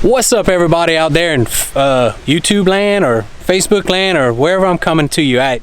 What's up, everybody out there in YouTube land or Facebook land or wherever I'm coming to you at.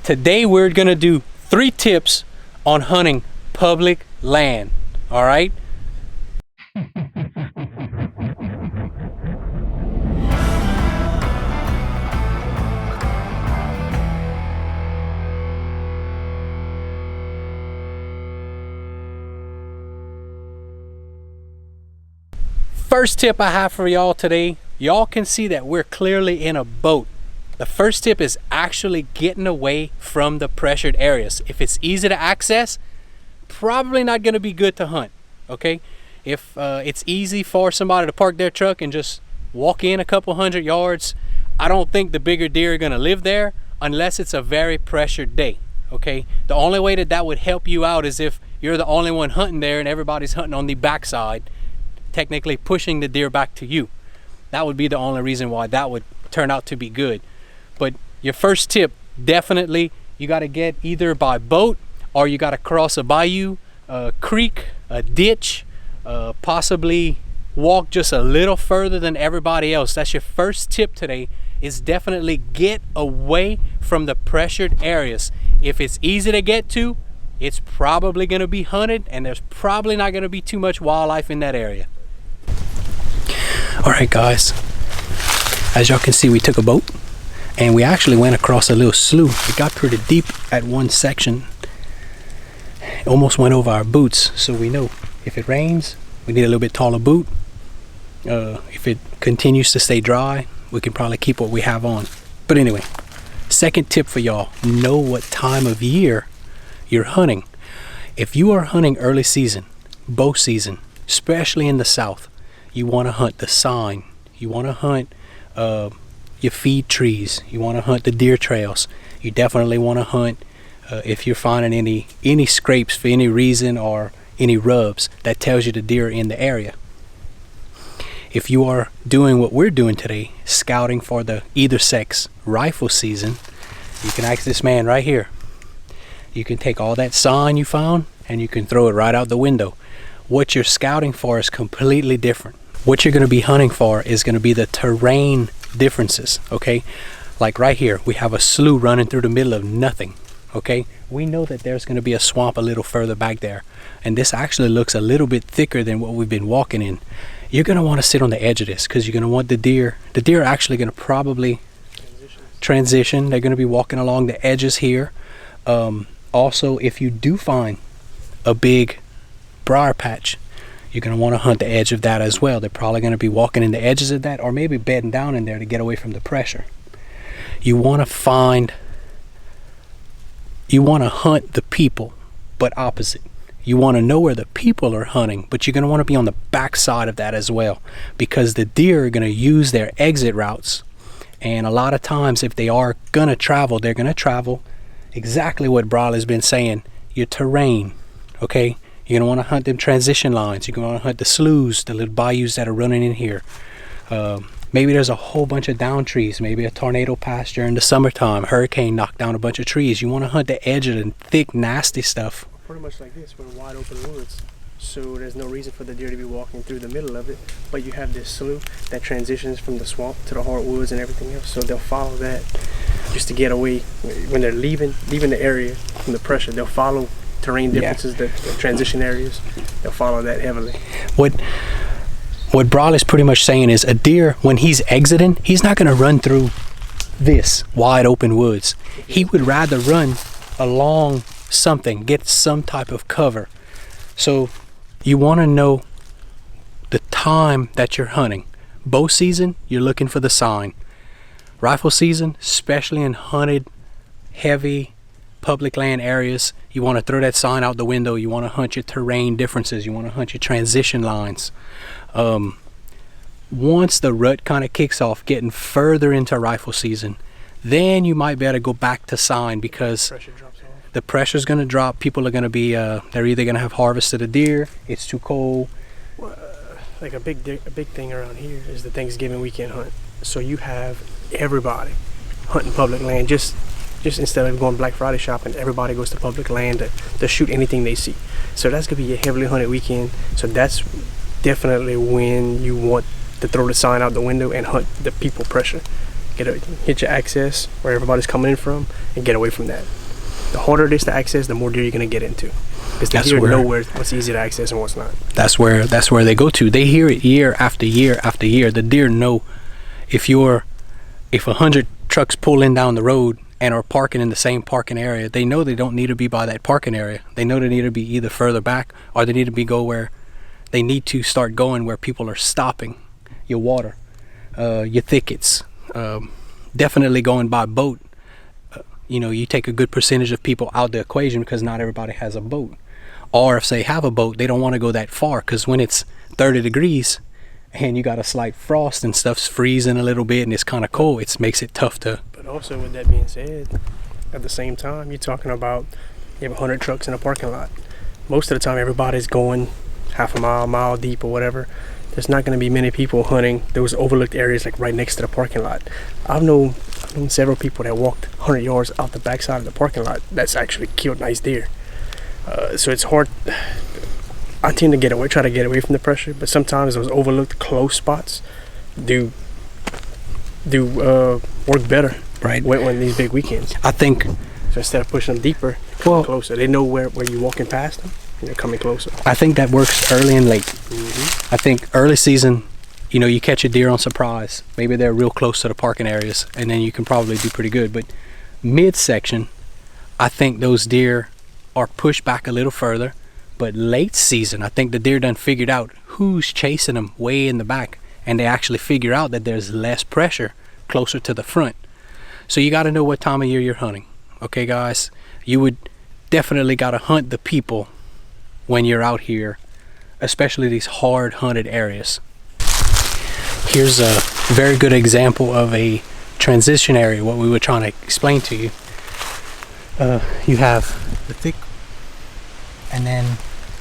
Today we're gonna do 3 tips on hunting public land. All right. First tip I have for y'all today, y'all can see that we're clearly in a boat. The first tip is actually getting away from the pressured areas. If it's easy to access, probably not going to be good to hunt. Okay, if it's easy for somebody to park their truck and just walk in a couple hundred yards, I don't think the bigger deer are going to live there unless it's a very pressured day. Okay, the only way that would help you out is if you're the only one hunting there and everybody's hunting on the backside, technically pushing the deer back to you. That would be the only reason why that would turn out to be good. But your first tip, definitely you got to get either by boat or you got to cross a bayou, a creek, a ditch, possibly walk just a little further than everybody else. That's your first tip today, is definitely get away from the pressured areas. If it's easy to get to, it's probably going to be hunted and there's probably not going to be too much wildlife in that area. All right, guys, as y'all can see, we took a boat and we actually went across a little slough. It got pretty deep at one section, almost went over our boots. So we know if it rains, we need a little bit taller boot. If it continues to stay dry, we can probably keep what we have on. But anyway, second tip for y'all, know what time of year you're hunting. If you are hunting early season, bow season, especially in the south, you want to hunt the sign, you want to hunt your feed trees, you want to hunt the deer trails. You definitely want to hunt if you're finding any scrapes for any reason or any rubs, that tells you the deer are in the area. If you are doing what we're doing today, scouting for the either sex rifle season, you can ask this man right here. You can take all that sign you found and you can throw it right out the window. What you're scouting for is completely different. What you're going to be hunting for is going to be the terrain differences. Okay, like right here we have a slough running through the middle of nothing. Okay, we know that there's going to be a swamp a little further back there, and this actually looks a little bit thicker than what we've been walking in. You're going to want to sit on the edge of this because you're going to want the deer are actually going to probably transition. They're going to be walking along the edges here. Also, if you do find a big briar patch, you're going to want to hunt the edge of that as well. They're probably going to be walking in the edges of that, or maybe bedding down in there to get away from the pressure. You want to hunt the people, but opposite. You want to know where the people are hunting, but you're going to want to be on the back side of that as well, because the deer are going to use their exit routes. And a lot of times, if they are going to travel, they're going to travel exactly what Briley's been saying, your terrain. Okay, you're gonna want to hunt them transition lines. You're gonna want to hunt the sloughs, the little bayous that are running in here. Maybe there's a whole bunch of down trees. Maybe a tornado passed during the summertime, hurricane knocked down a bunch of trees. You want to hunt the edge of the thick, nasty stuff. Pretty much like this, we're in wide open woods, so there's no reason for the deer to be walking through the middle of it, but you have this slough that transitions from the swamp to the hardwoods and everything else, so they'll follow that just to get away. When they're leaving the area from the pressure, they'll follow terrain differences, the transition areas. They'll follow that heavily. What Briley's pretty much saying is a deer, when he's exiting, he's not going to run through this wide open woods. He would rather run along something, get some type of cover. So you want to know the time that you're hunting. Bow season, you're looking for the sign. Rifle season, especially in hunted, heavy public land areas, you want to throw that sign out the window. You want to hunt your terrain differences. You want to hunt your transition lines. Once the rut kind of kicks off, getting further into rifle season, then you might be able to go back to sign, because the pressure's going to drop. People are going to be they're either going to have harvested a deer, it's too cold. Like a big thing around here is the Thanksgiving weekend hunt. So you have everybody hunting public land. Just instead of going Black Friday shopping, everybody goes to public land to shoot anything they see. So that's gonna be a heavily hunted weekend. So that's definitely when you want to throw the sign out the window and hunt the people pressure. Hit your access where everybody's coming in from and get away from that. The harder it is to access, the more deer you're gonna get into. Because the deer know what's easy to access and what's not. That's where they go to. They hear it year after year after year. The deer know if 100 trucks pull in down the road and are parking in the same parking area, they know they don't need to be by that parking area. They know they need to be either further back or they need to go where they need to start going where people are stopping. Your water, your thickets, definitely going by boat. You take a good percentage of people out the equation because not everybody has a boat. Or if they have a boat, they don't want to go that far because when it's 30 degrees and you got a slight frost and stuff's freezing a little bit and it's kind of cold, it makes it tough to. But also with that being said, at the same time, you're talking about you have 100 trucks in a parking lot. Most of the time everybody's going half a mile deep or whatever. There's not going to be many people hunting those overlooked areas like right next to the parking lot. I've known several people that walked 100 yards out the backside of the parking lot that's actually killed nice deer. So it's hard. I tend to try to get away from the pressure, but sometimes those overlooked close spots do work better. Right. When these big weekends. I think. So instead of pushing them deeper, come closer. They know where you're walking past them. They're coming closer. I think that works early and late. Mm-hmm. I think early season, you catch a deer on surprise. Maybe they're real close to the parking areas, and then you can probably do pretty good. But midsection, I think those deer are pushed back a little further. But late season, I think the deer done figured out who's chasing them way in the back, and they actually figure out that there's less pressure closer to the front. So you got to know what time of year you're hunting. Okay, guys? You would definitely got to hunt the people when you're out here, especially these hard hunted areas. Here's a very good example of a transition area, what we were trying to explain to you. You have the thick and then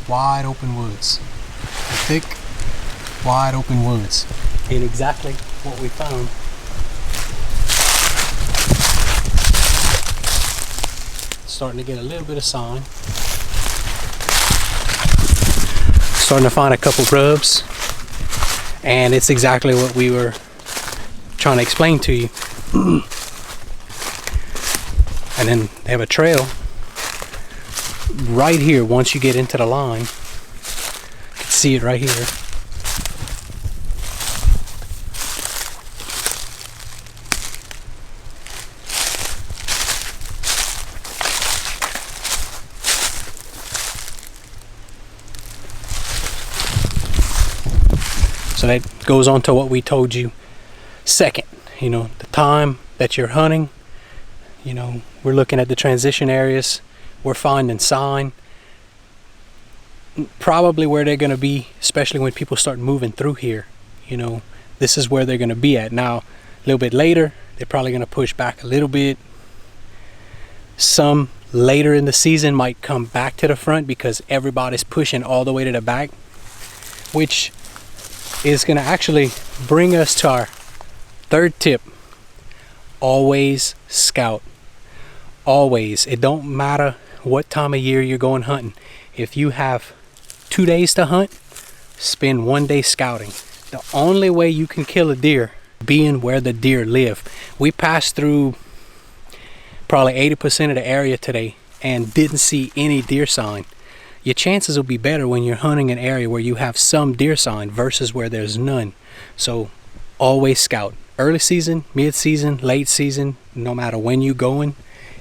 wide open woods. The thick, wide open woods. And exactly what we found. Starting to get a little bit of sign. Starting to find a couple grubs, and it's exactly what we were trying to explain to you. And then they have a trail right here. Once you get into the line, you can see it right here. So that goes on to what we told you second, the time that you're hunting, we're looking at the transition areas, we're finding sign, probably where they're going to be, especially when people start moving through here, this is where they're going to be at. Now, a little bit later, they're probably going to push back a little bit. Some later in the season might come back to the front because everybody's pushing all the way to the back, which is going to actually bring us to our third tip. Always scout. Always. It don't matter what time of year you're going hunting. If you have 2 days to hunt, spend 1 day scouting. The only way you can kill a deer being where the deer live. We passed through probably 80% of the area today and didn't see any deer sign. Your chances will be better when you're hunting an area where you have some deer sign versus where there's none. So always scout. Early season, mid-season, late season, no matter when you're going.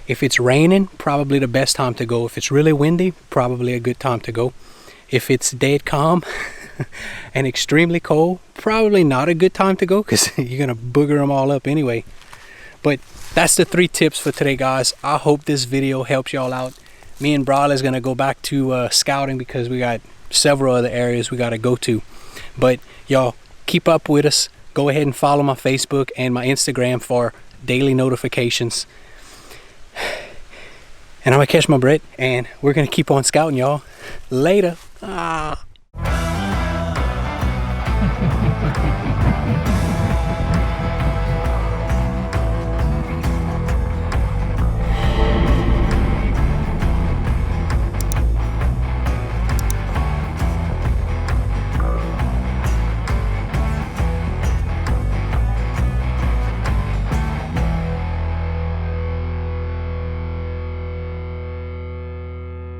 If it's raining, probably the best time to go. If it's really windy, probably a good time to go. If it's dead calm and extremely cold, probably not a good time to go because you're going to booger them all up anyway. But that's the 3 tips for today, guys. I hope this video helps y'all out. Me and Briley's gonna go back to scouting because we got several other areas we gotta go to. But y'all keep up with us. Go ahead and follow my Facebook and my Instagram for daily notifications. And I'm gonna catch my breath and we're gonna keep on scouting, y'all. Later.